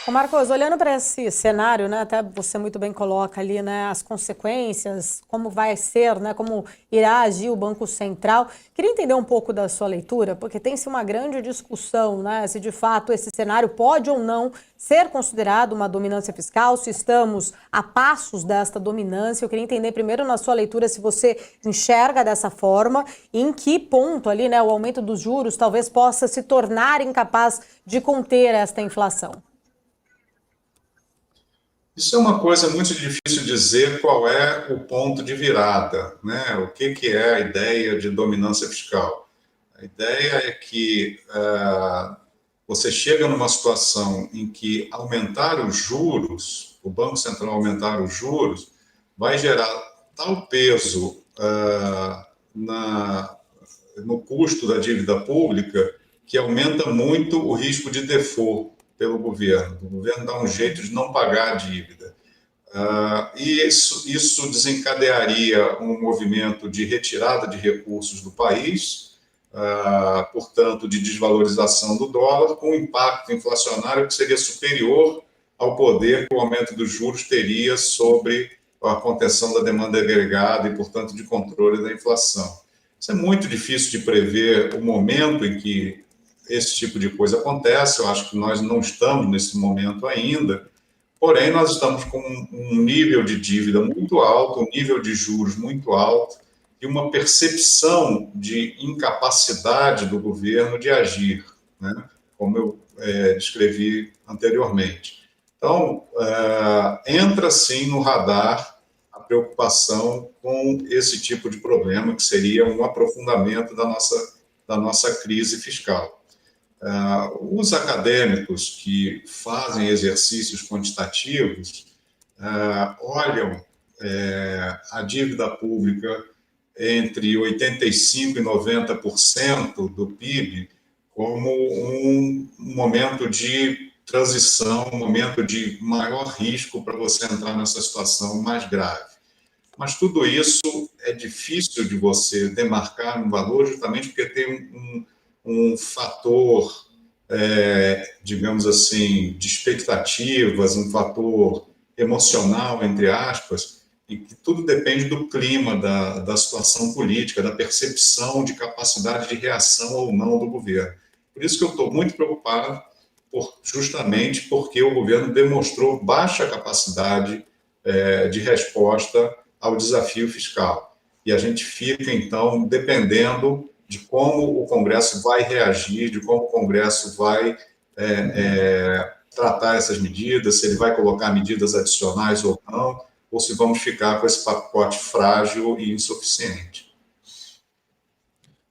Ô Marcos, olhando para esse cenário, né, até você muito bem coloca ali, né, as consequências, como vai ser, né, como irá agir o Banco Central. Queria entender um pouco da sua leitura, porque tem-se uma grande discussão, né, se de fato esse cenário pode ou não ser considerado uma dominância fiscal, se estamos a passos desta dominância. Eu queria entender primeiro na sua leitura se você enxerga dessa forma e em que ponto ali, né, o aumento dos juros talvez possa se tornar incapaz de conter esta inflação. Isso é uma coisa muito difícil dizer qual é o ponto de virada, né? O que é a ideia de dominância fiscal? A ideia é que você chega numa situação em que aumentar os juros, o Banco Central aumentar os juros, vai gerar tal peso no custo da dívida pública que aumenta muito o risco de default pelo governo. O governo dá um jeito de não pagar a dívida. E isso desencadearia um movimento de retirada de recursos do país, portanto, de desvalorização do dólar, com um impacto inflacionário que seria superior ao poder que o aumento dos juros teria sobre a contenção da demanda agregada e, portanto, de controle da inflação. Isso é muito difícil de prever o momento em que esse tipo de coisa acontece. Eu acho que nós não estamos nesse momento ainda. Porém, nós estamos com um nível de dívida muito alto, um nível de juros muito alto e uma percepção de incapacidade do governo de agir, né? Como eu descrevi anteriormente. Então, entra sim no radar a preocupação com esse tipo de problema, que seria um aprofundamento da nossa crise fiscal. Os acadêmicos que fazem exercícios quantitativos olham a dívida pública entre 85% e 90% do PIB como um momento de transição, um momento de maior risco para você entrar nessa situação mais grave. Mas tudo isso é difícil de você demarcar um valor, justamente porque tem um fator, digamos assim, de expectativas, um fator emocional, entre aspas, e que tudo depende do clima, da situação política, da percepção de capacidade de reação ou não do governo. Por isso que eu estou muito preocupado, justamente porque o governo demonstrou baixa capacidade de resposta ao desafio fiscal. E a gente fica, então, dependendo de como o Congresso vai reagir, de como o Congresso vai tratar essas medidas, se ele vai colocar medidas adicionais ou não, ou se vamos ficar com esse pacote frágil e insuficiente.